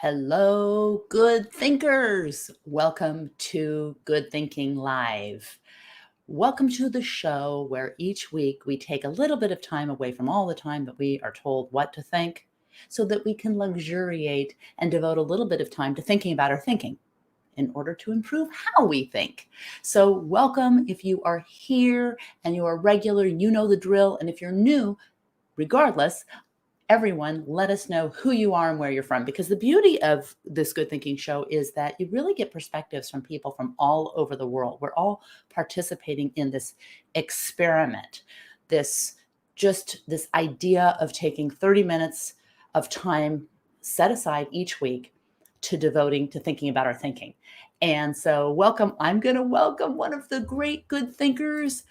Hello, good thinkers. Welcome to Good Thinking Live. Welcome to the show where each week we take a little bit of time away from all the time that we are told what to think so that we can luxuriate and devote a little bit of time to thinking about our thinking in order to improve how we think. So, welcome if you are here and you are regular, you know the drill. And if you're new, regardless, everyone, let us know who you are and where you're from. Because the beauty of this Good Thinking Show is that you really get perspectives from people from all over the world. We're all participating in this experiment, this idea of taking 30 minutes of time set aside each week to devoting to thinking about our thinking. And so, welcome. I'm going to welcome one of the great good thinkers,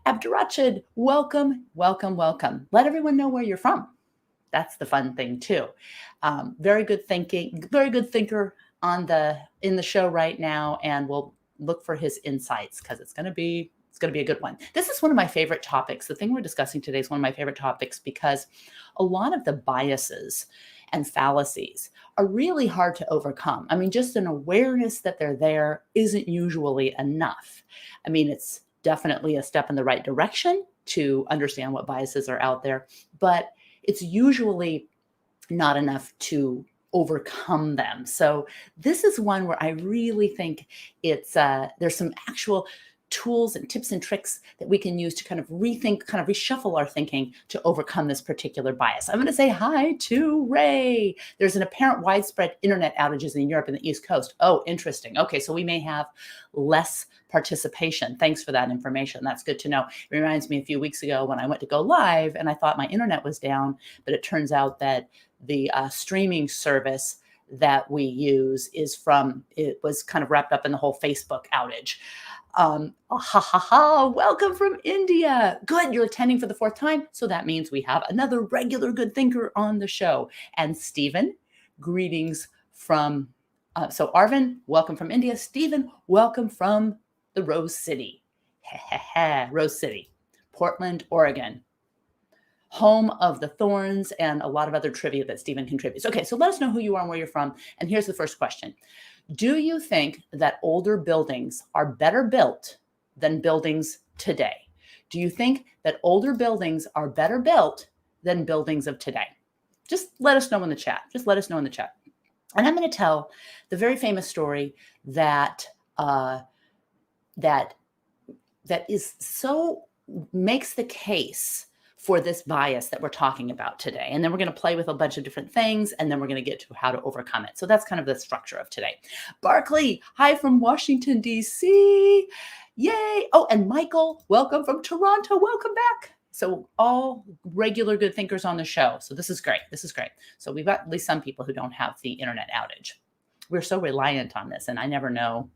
Abdurrachid. Welcome, welcome, welcome. Let everyone know where you're from. That's the fun thing too. Very good thinker in the show right now, and we'll look for his insights because it's going to be a good one. This is one of my favorite topics. The thing we're discussing today is one of my favorite topics because a lot of the biases and fallacies are really hard to overcome. I mean, just an awareness that they're there isn't usually enough. I mean, it's definitely a step in the right direction to understand what biases are out there, but it's usually not enough to overcome them. So this is one where I really think there's some actual tools and tips and tricks that we can use to kind of rethink, kind of reshuffle our thinking to overcome this particular bias. I'm going to say hi to Ray. There's an apparent widespread internet outages in Europe and the East Coast. Oh, interesting. Okay, so we may have less participation. Thanks for that information. That's good to know. It reminds me a few weeks ago when I went to go live and I thought my internet was down, but it turns out that the streaming service that we use it was kind of wrapped up in the whole Facebook outage. Welcome from India. Good, you're attending for the fourth time. So that means we have another regular good thinker on the show. And Stephen, greetings from, so Arvin, welcome from India. Stephen, welcome from the Rose City. Rose City, Portland, Oregon. Home of the Thorns and a lot of other trivia that Stephen contributes. Okay, so let us know who you are and where you're from. And here's the first question. Do you think that older buildings are better built than buildings today? Do you think that older buildings are better built than buildings of today? Just let us know in the chat. And I'm going to tell the very famous story that makes the case for this bias that we're talking about today. And then we're going to play with a bunch of different things, and then we're going to get to how to overcome it. So that's kind of the structure of today. Barkley, hi from Washington, D.C. Yay. Oh, and Michael, welcome from Toronto. Welcome back. So all regular good thinkers on the show. So this is great. So we've got at least some people who don't have the internet outage. We're so reliant on this, and I never know.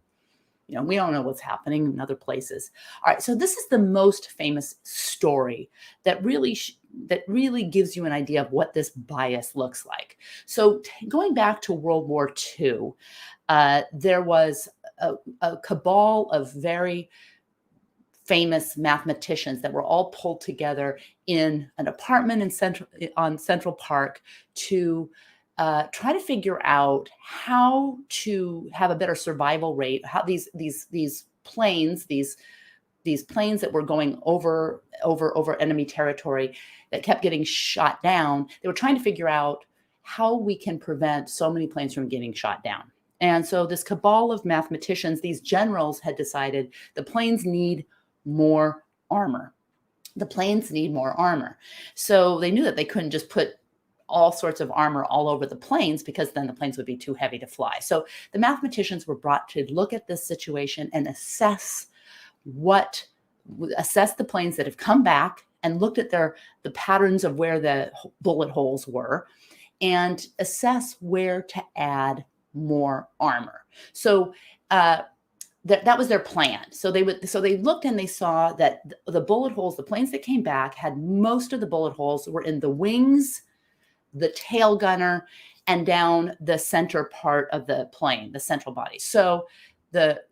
We don't know what's happening in other places. All right, so this is the most famous story that really gives you an idea of what this bias looks like. So going back to World War II, there was a cabal of very famous mathematicians that were all pulled together in an apartment on Central Park to try to figure out how to have a better survival rate. How these planes that were going over enemy territory that kept getting shot down. They were trying to figure out how we can prevent so many planes from getting shot down. And so this cabal of mathematicians, these generals, had decided the planes need more armor. So they knew that they couldn't just put all sorts of armor all over the planes because then the planes would be too heavy to fly. So the mathematicians were brought to look at this situation and assess the planes that have come back and looked at the patterns of where the bullet holes were and assess where to add more armor. So that was their plan. So they looked and they saw that the bullet holes, the planes that came back had most of the bullet holes were in the wings, the tail gunner, and down the center part of the plane, the central body. So the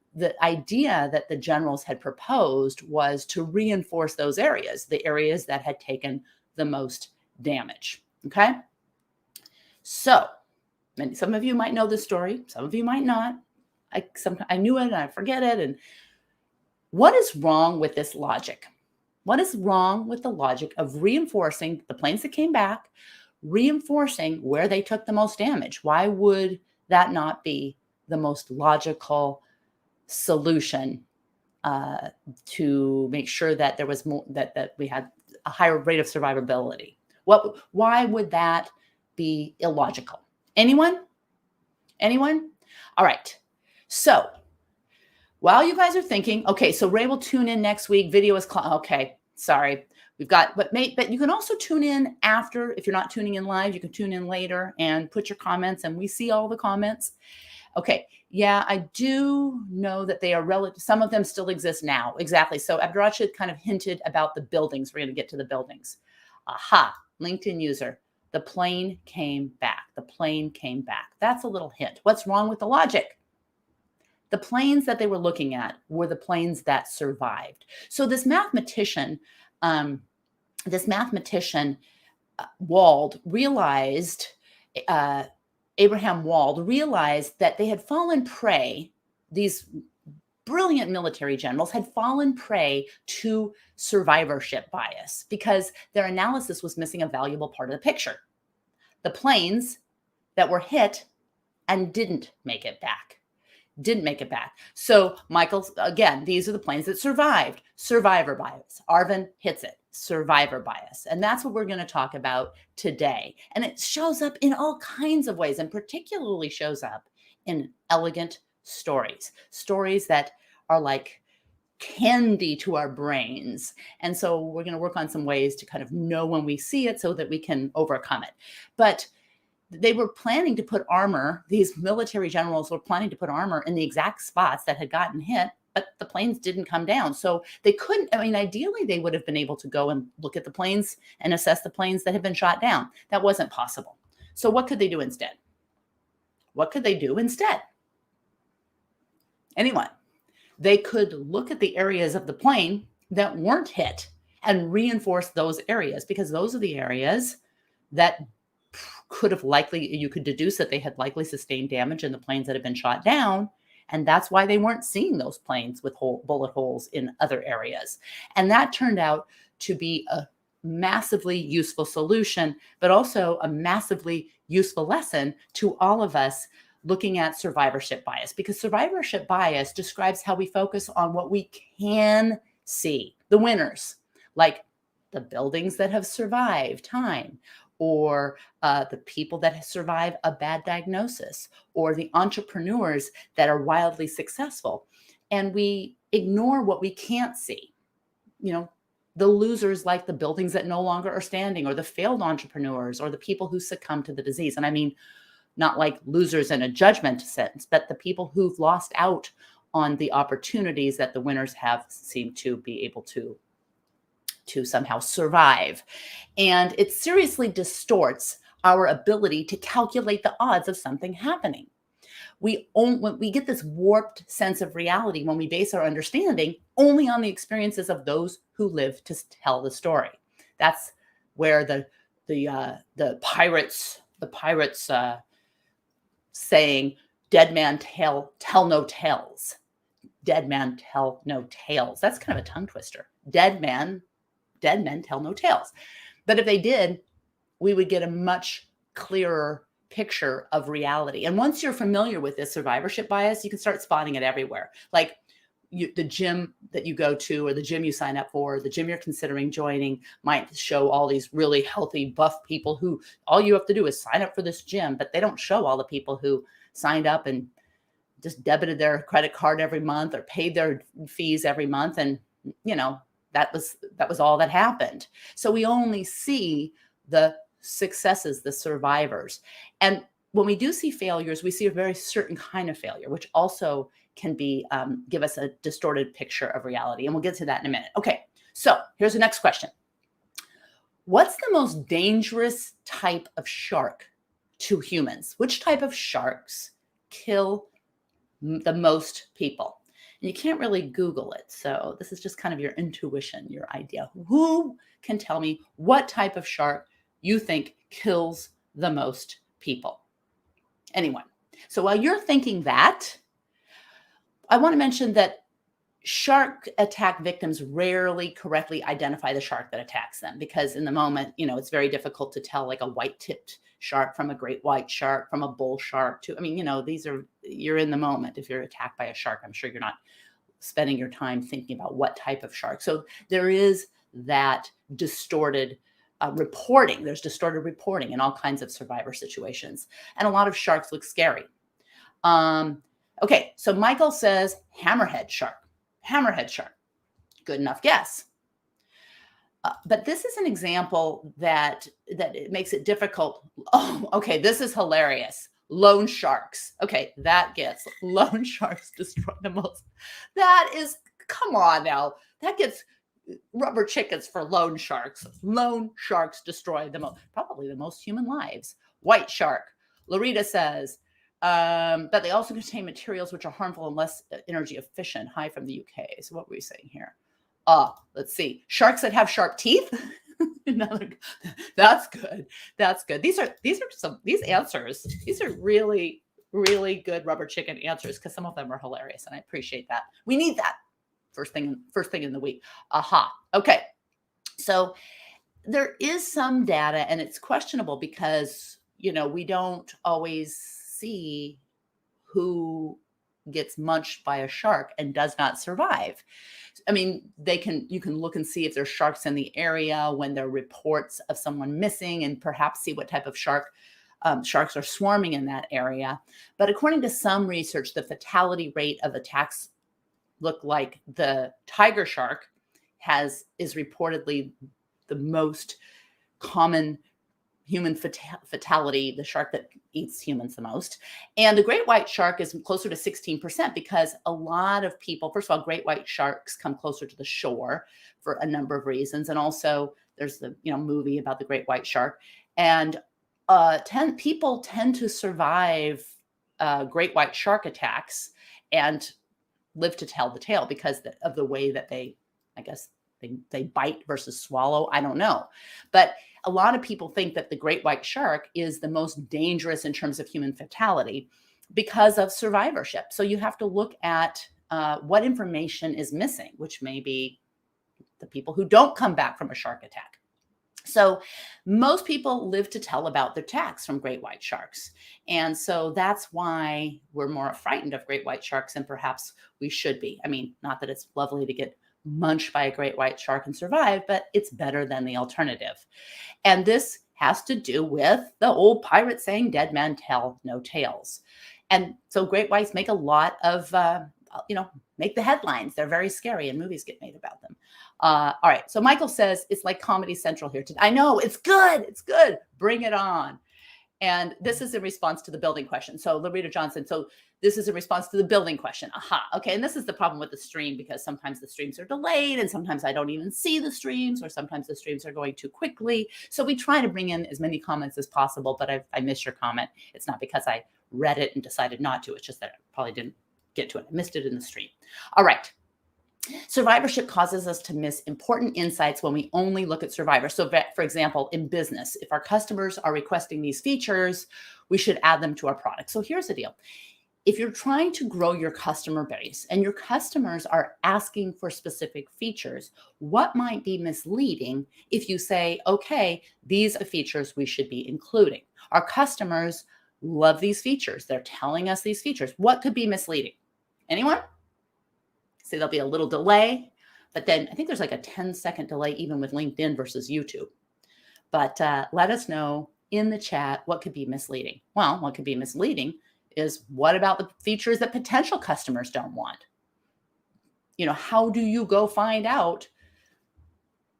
idea that the generals had proposed was to reinforce those areas, the areas that had taken the most damage. Okay. So And some of you might know this story. Some of you might not. I knew it and I forget it. And what is wrong with this logic? What is wrong with the logic of reinforcing the planes that came back, reinforcing where they took the most damage? Why would that not be the most logical solution to make sure that there was more, that we had a higher rate of survivability? Why would that be illogical? Anyone? Anyone? All right. So while you guys are thinking, okay, so Ray will tune in next week. Video is okay. Sorry, we've got, but you can also tune in after. If you're not tuning in live, you can tune in later and put your comments, and we see all the comments. Okay, yeah, I do know that they are relative. Some of them still exist now. Exactly. So Abdurrashid kind of hinted about the buildings. We're going to get to the buildings. Aha, LinkedIn user. The plane came back. The plane came back. That's a little hint. What's wrong with the logic? The planes that they were looking at were the planes that survived. So this mathematician, Wald realized, Abraham Wald realized that they had fallen prey, these brilliant military generals had fallen prey to survivorship bias because their analysis was missing a valuable part of the picture. The planes that were hit and didn't make it back. So Michael, again, these are the planes that survived. Survivor bias. Arvin hits it. Survivor bias. And that's what we're going to talk about today. And it shows up in all kinds of ways, and particularly shows up in elegant stories that are like candy to our brains. And so we're going to work on some ways to kind of know when we see it so that we can overcome it. But they were planning to put armor, these military generals were planning to put armor in the exact spots that had gotten hit, but the planes didn't come down. So they couldn't, ideally they would have been able to go and look at the planes and assess the planes that had been shot down. That wasn't possible. So what could they do instead? Anyone? They could look at the areas of the plane that weren't hit and reinforce those areas, because those are the areas that you could deduce that they had likely sustained damage in the planes that had been shot down. And that's why they weren't seeing those planes with bullet holes in other areas. And that turned out to be a massively useful solution, but also a massively useful lesson to all of us looking at survivorship bias, because survivorship bias describes how we focus on what we can see, the winners, like the buildings that have survived time, or the people that survive a bad diagnosis, or the entrepreneurs that are wildly successful. And we ignore what we can't see. The losers, like the buildings that no longer are standing, or the failed entrepreneurs, or the people who succumb to the disease. And I mean, not like losers in a judgment sense, but the people who've lost out on the opportunities that the winners have seemed to be able to somehow survive. And it seriously distorts our ability to calculate the odds of something happening. We get this warped sense of reality when we base our understanding only on the experiences of those who live to tell the story. That's where the pirates saying, "Dead man tell no tales." Dead man tell no tales. That's kind of a tongue twister. Dead men tell no tales. But if they did, we would get a much clearer picture of reality. And once you're familiar with this survivorship bias, you can start spotting it everywhere. Like the gym that you go to, or the gym you sign up for, the gym you're considering joining might show all these really healthy, buff people who all you have to do is sign up for this gym, but they don't show all the people who signed up and just debited their credit card every month or paid their fees every month. And, that was all that happened. So we only see the successes, the survivors. And when we do see failures, we see a very certain kind of failure, which also can be give us a distorted picture of reality. And we'll get to that in a minute. Okay, so here's the next question. What's the most dangerous type of shark to humans? Which type of sharks kill the most people? And you can't really Google it. So this is just kind of your intuition, your idea. Who can tell me what type of shark you think kills the most people? Anyone. So while you're thinking that, I want to mention that shark attack victims rarely correctly identify the shark that attacks them, because in the moment, it's very difficult to tell like a white-tipped shark from a great white shark, from a bull shark to, you're in the moment. If you're attacked by a shark, I'm sure you're not spending your time thinking about what type of shark. So there is that distorted reporting. There's distorted reporting in all kinds of survivor situations. And a lot of sharks look scary. Okay, so Michael says hammerhead shark. Hammerhead shark. Good enough guess. But this is an example that it makes it difficult. Oh, okay, this is hilarious. Loan sharks. Okay, that gets loan sharks destroy the most. That is, come on now. That gets rubber chickens for loan sharks. Loan sharks destroy probably the most human lives. White shark. Larita says that they also contain materials which are harmful and less energy efficient. Hi from the UK. So what were we saying here? Let's see. Sharks that have sharp teeth. That's good. That's good. These answers. These are really, really good rubber chicken answers, because some of them are hilarious, and I appreciate that. We need that first thing in the week. Aha. Okay. So there is some data, and it's questionable because we don't always see who gets munched by a shark and does not survive. I mean, you can look and see if there's sharks in the area when there are reports of someone missing, and perhaps see what type of sharks are swarming in that area. But according to some research, the fatality rate of attacks look like the tiger shark is reportedly the most common human fatality, the shark that eats humans the most. And the great white shark is closer to 16%, because a lot of people, first of all, great white sharks come closer to the shore for a number of reasons. And also there's the movie about the great white shark. And people tend to survive great white shark attacks and live to tell the tale because of the way that they bite versus swallow. I don't know. But a lot of people think that the great white shark is the most dangerous in terms of human fatality because of survivorship. So you have to look at what information is missing, which may be the people who don't come back from a shark attack. So most people live to tell about their attacks from great white sharks. And so that's why we're more frightened of great white sharks than perhaps we should be. I mean, not that it's lovely to get munched by a great white shark and survive, but it's better than the alternative. And this has to do with the old pirate saying, dead men tell no tales. And so great whites make a lot of, make the headlines. They're very scary, and movies get made about them. All right. So Michael says it's like Comedy Central here today. I know, it's good. It's good. Bring it on. And this is in response to the building question. So Larita Johnson, so this is a response to the building question. Aha. Okay. And this is the problem with the stream, because sometimes the streams are delayed, and sometimes I don't even see the streams, or sometimes the streams are going too quickly. So we try to bring in as many comments as possible, but I missed your comment. It's not because I read it and decided not to. It's just that I probably didn't get to it. I missed it in the stream. All right. Survivorship causes us to miss important insights when we only look at survivors. So for example, in business, if our customers are requesting these features, we should add them to our product. So here's the deal. If you're trying to grow your customer base and your customers are asking for specific features, what might be misleading if you say, okay, these are features we should be including? Our customers love these features. They're telling us these features. What could be misleading? Anyone? See, there'll be a little delay, but then I think there's like a 10-second delay even with LinkedIn versus YouTube. But let us know in the chat what could be misleading. Well, what could be misleading is, what about the features that potential customers don't want? How do you go find out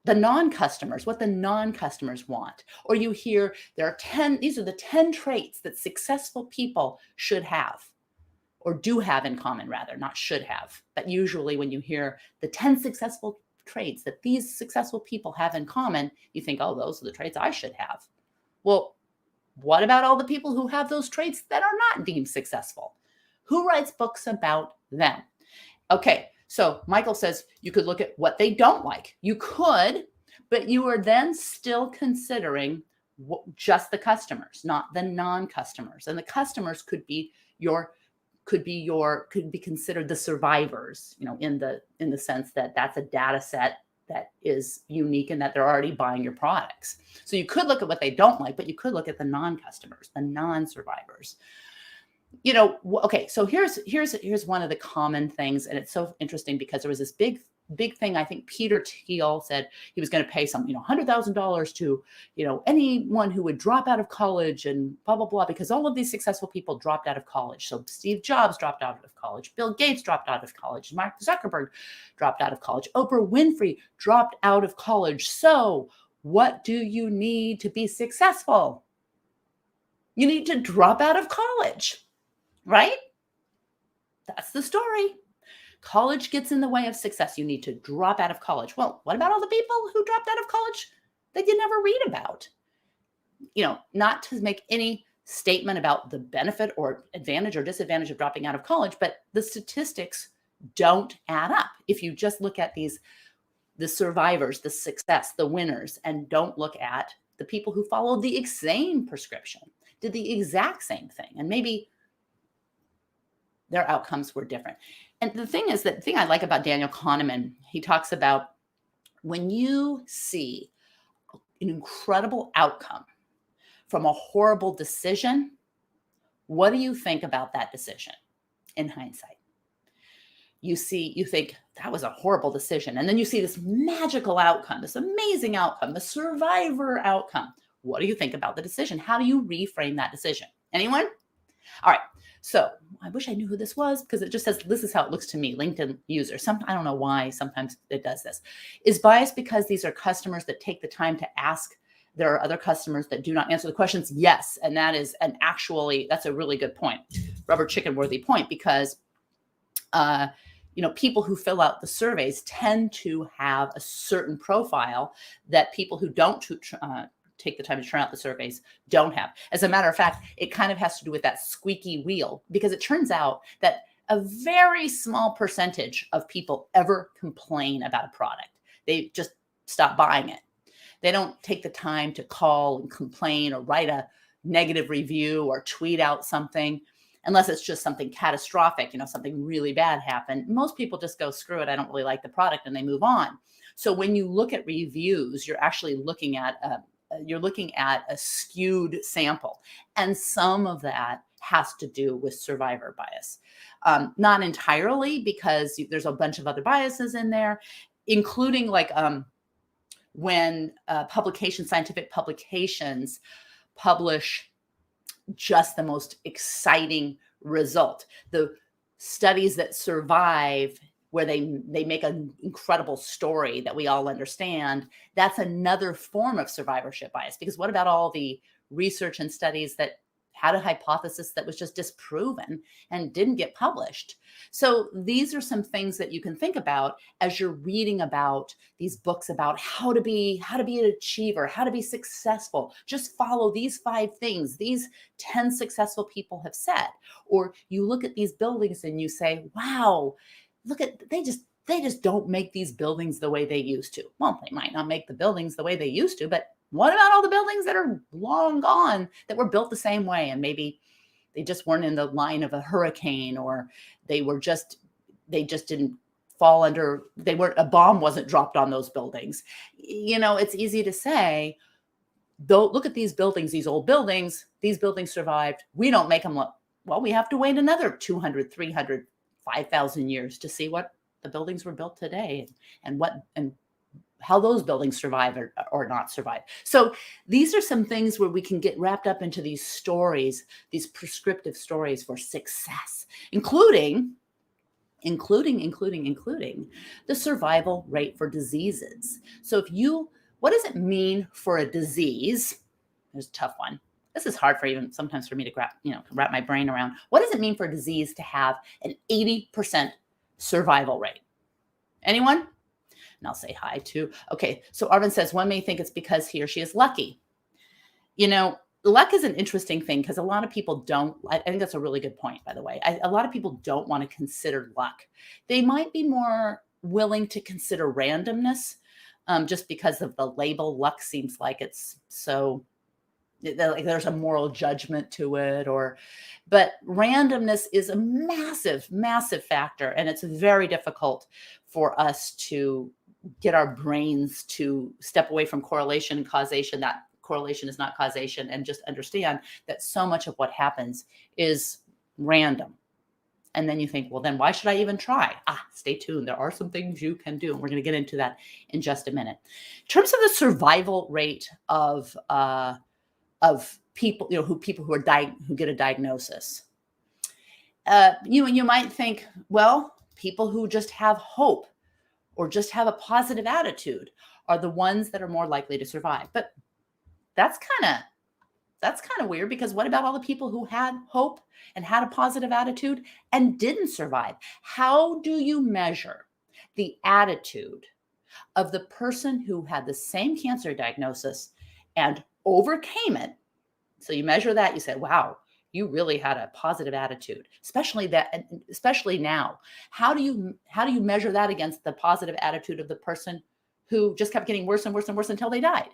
the non-customers, what the non-customers want? Or you hear these are the 10 traits that successful people should have, or do have in common, rather, not should have. But usually when you hear the 10 successful traits that these successful people have in common, you think, oh, those are the traits I should have. Well, what about all the people who have those traits that are not deemed successful? Who writes books about them? Okay, so Michael says you could look at what they don't like. You could, but you are then still considering just the customers, not the non-customers. And the customers could be considered the survivors, in the sense that that's a data set that is unique and that they're already buying your products. So you could look at what they don't like, but you could look at the non-customers, the non-survivors. Okay, so here's one of the common things, and it's so interesting because there was this big thing. I think Peter Thiel said he was going to pay some, $100,000 to, anyone who would drop out of college and blah, blah, blah, because all of these successful people dropped out of college. So Steve Jobs dropped out of college. Bill Gates dropped out of college. Mark Zuckerberg dropped out of college. Oprah Winfrey dropped out of college. So what do you need to be successful? You need to drop out of college, right? That's the story. College gets in the way of success. You need to drop out of college. Well, what about all the people who dropped out of college that you never read about? Not to make any statement about the benefit or advantage or disadvantage of dropping out of college, but the statistics don't add up. If you just look at the survivors, the success, the winners, and don't look at the people who followed the same prescription, did the exact same thing, and maybe their outcomes were different. And the thing I like about Daniel Kahneman, he talks about when you see an incredible outcome from a horrible decision, what do you think about that decision in hindsight? You think that was a horrible decision. And then you see this magical outcome, this amazing outcome, the survivor outcome. What do you think about the decision? How do you reframe that decision? Anyone? All right. So I wish I knew who this was, because it just says, this is how it looks to me, LinkedIn user. I don't know why sometimes it does this. Is bias because these are customers that take the time to ask? There are other customers that do not answer the questions. Yes. And that's a really good point. Rubber chicken worthy point, because, people who fill out the surveys tend to have a certain profile that people who don't take the time to turn out the surveys don't have. As a matter of fact, it kind of has to do with that squeaky wheel, because it turns out that a very small percentage of people ever complain about a product. They just stop buying it. They don't take the time to call and complain or write a negative review or tweet out something, unless it's just something catastrophic, something really bad happened. Most people just go, screw it, I don't really like the product, and they move on. So when you look at reviews, you're actually looking at a skewed sample. And some of that has to do with survivor bias. Not entirely, because there's a bunch of other biases in there, including when scientific publications publish just the most exciting result. The studies that survive, where they make an incredible story that we all understand, that's another form of survivorship bias. Because what about all the research and studies that had a hypothesis that was just disproven and didn't get published? So these are some things that you can think about as you're reading about these books about how to be an achiever, how to be successful. Just follow these 5 things these 10 successful people have said. Or you look at these buildings and you say, wow, they just don't make these buildings the way they used to. Well, they might not make the buildings the way they used to, but what about all the buildings that are long gone that were built the same way? And maybe they just weren't in the line of a hurricane, or they just didn't fall under, a bomb wasn't dropped on those buildings. It's easy to say, though, look at these buildings, these old buildings, these buildings survived. We don't make them well, we have to wait another 200, 300, 5,000 years to see what the buildings were built today, and how those buildings survive or not survive. So these are some things where we can get wrapped up into these stories, these prescriptive stories for success, including the survival rate for diseases. So what does it mean for a disease? There's a tough one. This is hard sometimes for me to wrap my brain around. What does it mean for a disease to have an 80% survival rate? Anyone? And I'll say hi too. Okay, so Arvin says one may think it's because he or she is lucky. Luck is an interesting thing, because a lot of people don't. I think that's a really good point, by the way. A lot of people don't want to consider luck. They might be more willing to consider randomness, just because of the label. Luck seems like it's so like there's a moral judgment to it, but randomness is a massive, massive factor. And it's very difficult for us to get our brains to step away from correlation and causation. That correlation is not causation, and just understand that so much of what happens is random. And then you think, well, then why should I even try? Stay tuned. There are some things you can do. And we're going to get into that in just a minute. In terms of the survival rate of people, who get a diagnosis, you might think, well, people who just have hope or just have a positive attitude are the ones that are more likely to survive. But that's kind of weird, because what about all the people who had hope and had a positive attitude and didn't survive? How do you measure the attitude of the person who had the same cancer diagnosis and overcame it? So you measure that, you say, wow, you really had a positive attitude, especially now. How do you measure that against the positive attitude of the person who just kept getting worse and worse and worse until they died?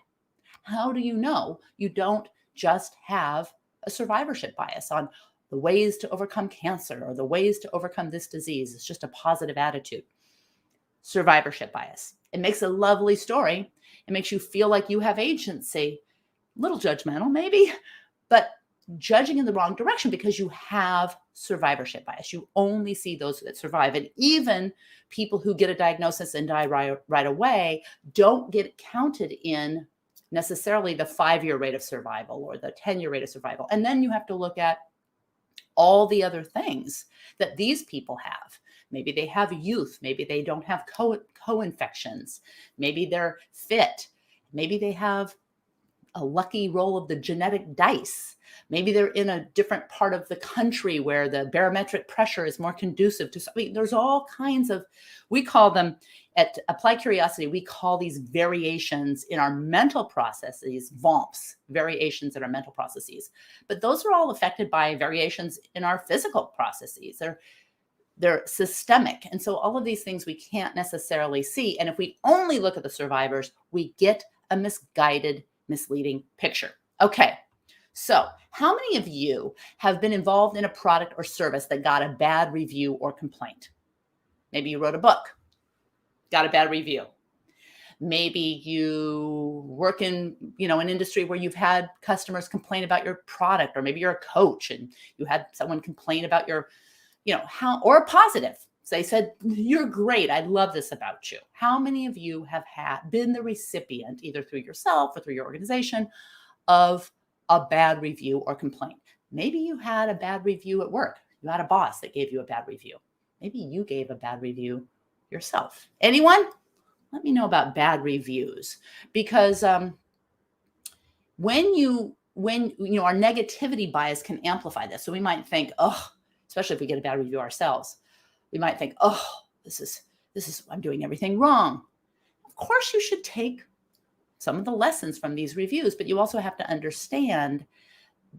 How do you know you don't just have a survivorship bias on the ways to overcome cancer or the ways to overcome this disease? It's just a positive attitude. Survivorship bias. It makes a lovely story. It makes you feel like you have agency. A little judgmental, maybe, but judging in the wrong direction, because you have survivorship bias. You only see those that survive. And even people who get a diagnosis and die right away don't get counted in necessarily the 5-year rate of survival or the 10-year rate of survival. And then you have to look at all the other things that these people have. Maybe they have youth. Maybe they don't have co-infections. Maybe they're fit. Maybe they have a lucky roll of the genetic dice. Maybe they're in a different part of the country where the barometric pressure is more conducive to. There's all kinds of, we call them at Applied Curiosity, we call these variations in our mental processes, VOMPs, variations in our mental processes. But those are all affected by variations in our physical processes. They're systemic. And so all of these things we can't necessarily see. And if we only look at the survivors, we get a misguided, misleading picture. Okay. So how many of you have been involved in a product or service that got a bad review or complaint? Maybe you wrote a book, got a bad review. Maybe you work in, an industry where you've had customers complain about your product, or maybe you're a coach and you had someone complain about your, or a positive. So they said, you're great. I love this about you. How many of you have been the recipient, either through yourself or through your organization, of a bad review or complaint? Maybe you had a bad review at work. You had a boss that gave you a bad review. Maybe you gave a bad review yourself. Anyone? Let me know about bad reviews, because when our negativity bias can amplify this. So we might think, especially if we get a bad review ourselves, we might think, this is I'm doing everything wrong. Of course, you should take some of the lessons from these reviews, but you also have to understand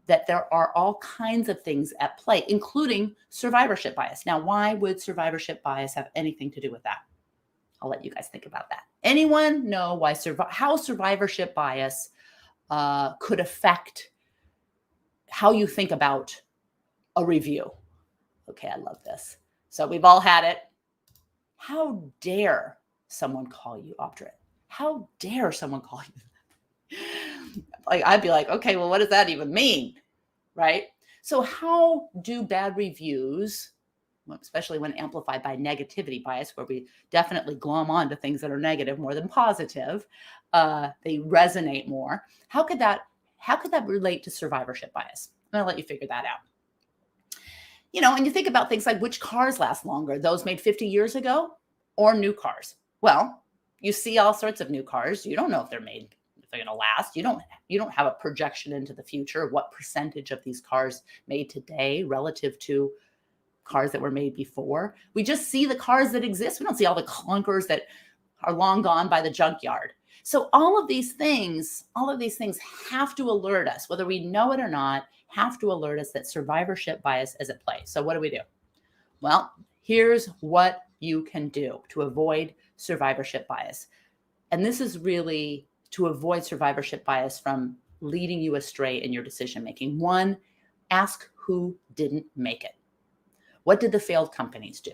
that there are all kinds of things at play, including survivorship bias. Now, why would survivorship bias have anything to do with that? I'll let you guys think about that. Anyone know how survivorship bias could affect how you think about a review? Okay, I love this. So we've all had it. How dare someone call you obdurate? How dare someone call you? I'd be like, okay, well, what does that even mean? Right? So how do bad reviews, especially when amplified by negativity bias, where we definitely glom on to things that are negative more than positive, they resonate more. How could that relate to survivorship bias? I'm going to let you figure that out. And you think about things like which cars last longer, those made 50 years ago or new cars. Well, you see all sorts of new cars. You don't know if they're going to last. You don't have a projection into the future of what percentage of these cars made today relative to cars that were made before. We just see the cars that exist. We don't see all the clunkers that are long gone by the junkyard. So all of these things have to alert us, whether we know it or not, have to alert us that survivorship bias is at play. So what do? Well, here's what you can do to avoid survivorship bias. And this is really to avoid survivorship bias from leading you astray in your decision making. One, ask who didn't make it. What did the failed companies do?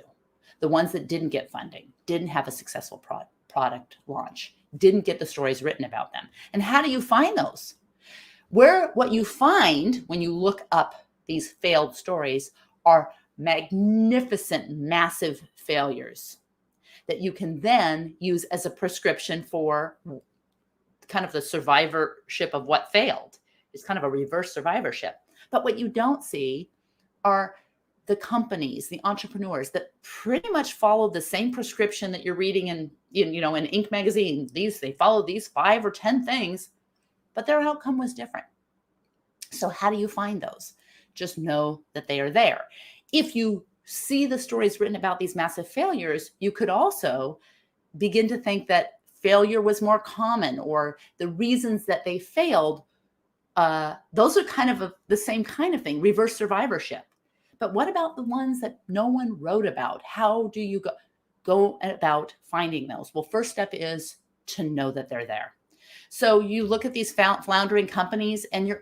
The ones that didn't get funding, didn't have a successful product launch, didn't get the stories written about them. And how do you find those? What you find when you look up these failed stories are magnificent, massive failures that you can then use as a prescription for kind of the survivorship of what failed. It's kind of a reverse survivorship. But what you don't see are the companies, the entrepreneurs that pretty much followed the same prescription that you're reading in Inc. magazine. They followed these 5 or 10 things, but their outcome was different. So how do you find those? Just know that they are there. If you see the stories written about these massive failures, you could also begin to think that failure was more common, or the reasons that they failed, those are kind of the same kind of thing, reverse survivorship. But what about the ones that no one wrote about? How do you go about finding those? Well, first step is to know that they're there. So you look at these floundering companies, and you'll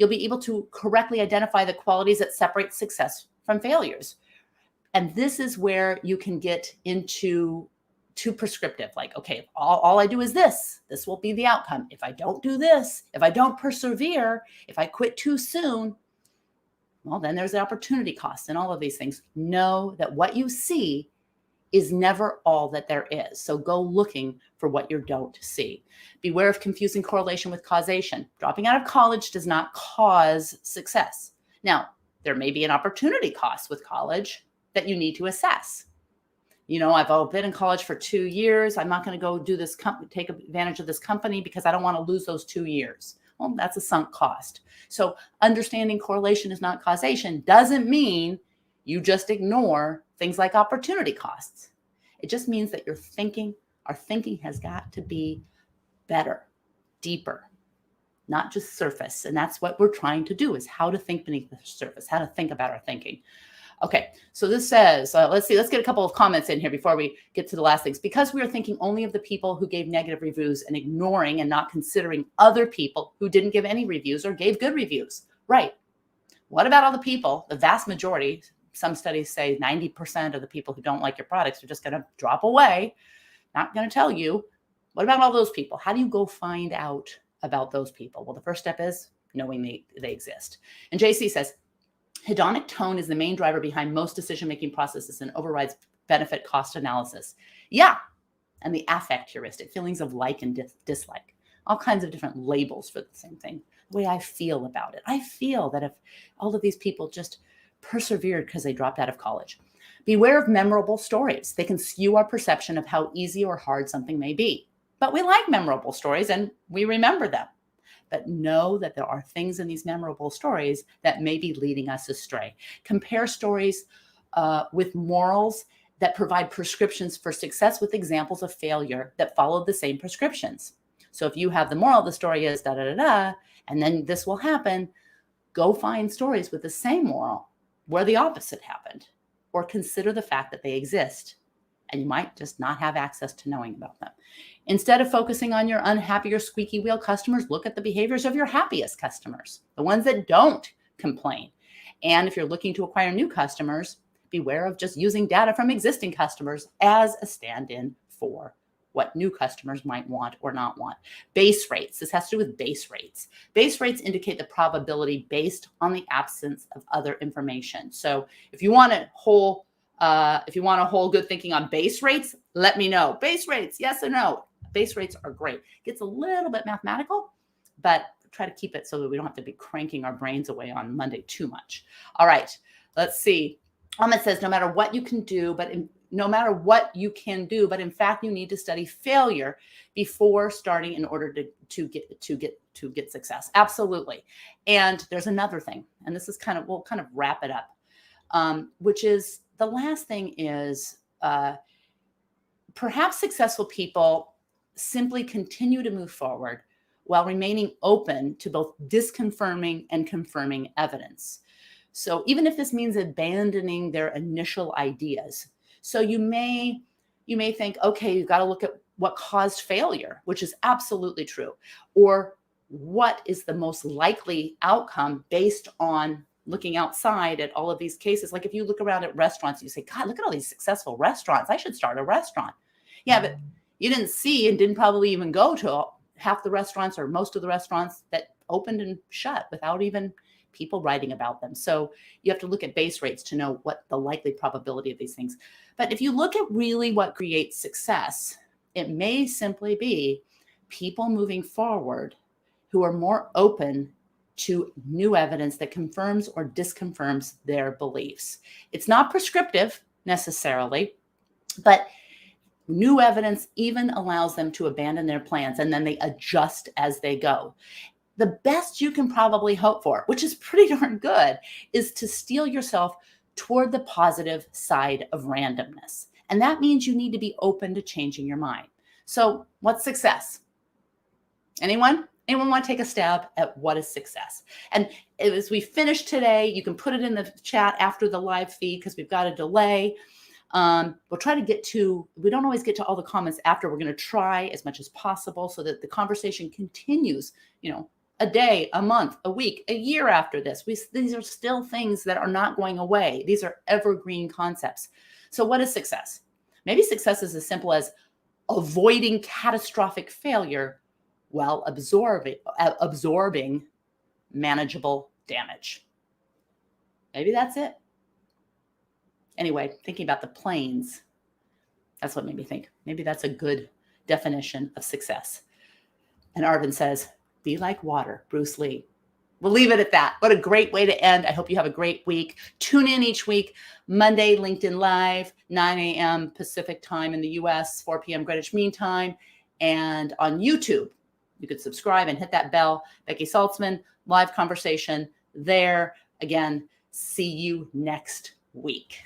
be able to correctly identify the qualities that separate success from failures. And this is where you can get into too prescriptive, like, okay, all I do is this will be the outcome. If I don't do this, if I don't persevere, if I quit too soon, well, then there's the opportunity cost and all of these things. Know that what you see is never all that there is. So go looking for what you don't see. Beware of confusing correlation with causation. Dropping out of college does not cause success. Now, there may be an opportunity cost with college that you need to assess. I've been in college for 2 years. I'm not going to go do this take advantage of this company because I don't want to lose those 2 years. Well, that's a sunk cost. So understanding correlation is not causation doesn't mean you just ignore things like opportunity costs. It just means that our thinking has got to be better, deeper, not just surface. And that's what we're trying to do, is how to think beneath the surface, how to think about our thinking. Okay, so this says, let's get a couple of comments in here before we get to the last things. Because we are thinking only of the people who gave negative reviews and ignoring and not considering other people who didn't give any reviews or gave good reviews. Right. What about all the people, the vast majority, some studies say 90% of the people who don't like your products are just going to drop away, not going to tell you. What about all those people? How do you go find out about those people? Well, the first step is knowing they exist. And JC says, hedonic tone is the main driver behind most decision-making processes and overrides benefit cost analysis. Yeah. And the affect heuristic, feelings of like and dislike, all kinds of different labels for the same thing. The way I feel about it. I feel that if all of these people just persevered because they dropped out of college. Beware of memorable stories. They can skew our perception of how easy or hard something may be. But we like memorable stories and we remember them. But know that there are things in these memorable stories that may be leading us astray. Compare stories with morals that provide prescriptions for success with examples of failure that followed the same prescriptions. So if you have the moral of the story is da da da da, and then this will happen, go find stories with the same moral where the opposite happened, or consider the fact that they exist. And you might just not have access to knowing about them. Instead of focusing on your unhappy or squeaky wheel customers, look at the behaviors of your happiest customers, the ones that don't complain. And if you're looking to acquire new customers, beware of just using data from existing customers as a stand-in for what new customers might want or not want. Base rates. This has to do with base rates. Base rates indicate the probability based on the absence of other information. So if you want a whole good thinking on base rates, let me know. Base rates, yes or no? Base rates are great. Gets a little bit mathematical, but try to keep it so that we don't have to be cranking our brains away on Monday too much. All right, let's see. It says, no matter what you can do, but in fact, you need to study failure before starting in order to get success. Absolutely. And there's another thing, and this is we'll kind of wrap it up, which is the last thing is perhaps successful people simply continue to move forward while remaining open to both disconfirming and confirming evidence. So even if this means abandoning their initial ideas, so you may think, okay, you've got to look at what caused failure, which is absolutely true. Or what is the most likely outcome based on looking outside at all of these cases. Like if you look around at restaurants, you say, God, look at all these successful restaurants. I should start a restaurant. Yeah, but you didn't see and didn't probably even go to half the restaurants or most of the restaurants that opened and shut without even people writing about them. So you have to look at base rates to know what the likely probability of these things. But if you look at really what creates success, it may simply be people moving forward who are more open to new evidence that confirms or disconfirms their beliefs. It's not prescriptive necessarily, but new evidence even allows them to abandon their plans, and then they adjust as they go. The best you can probably hope for, which is pretty darn good, is to steel yourself toward the positive side of randomness. And that means you need to be open to changing your mind. So what's success? Anyone want to take a stab at what is success? And as we finish today, you can put it in the chat after the live feed because we've got a delay. We'll try to we don't always get to all the comments after. We're going to try as much as possible so that the conversation continues, a day, a month, a week, a year after this. These are still things that are not going away. These are evergreen concepts. So what is success? Maybe success is as simple as avoiding catastrophic failure while absorbing manageable damage. Maybe that's it. Anyway, thinking about the planes, that's what made me think. Maybe that's a good definition of success. And Arvin says, be like water, Bruce Lee. We'll leave it at that. What a great way to end. I hope you have a great week. Tune in each week, Monday, LinkedIn Live, 9 a.m. Pacific time in the U.S., 4 p.m. Greenwich Mean Time, and on YouTube. You could subscribe and hit that bell. Becky Saltzman, live conversation there. Again, see you next week.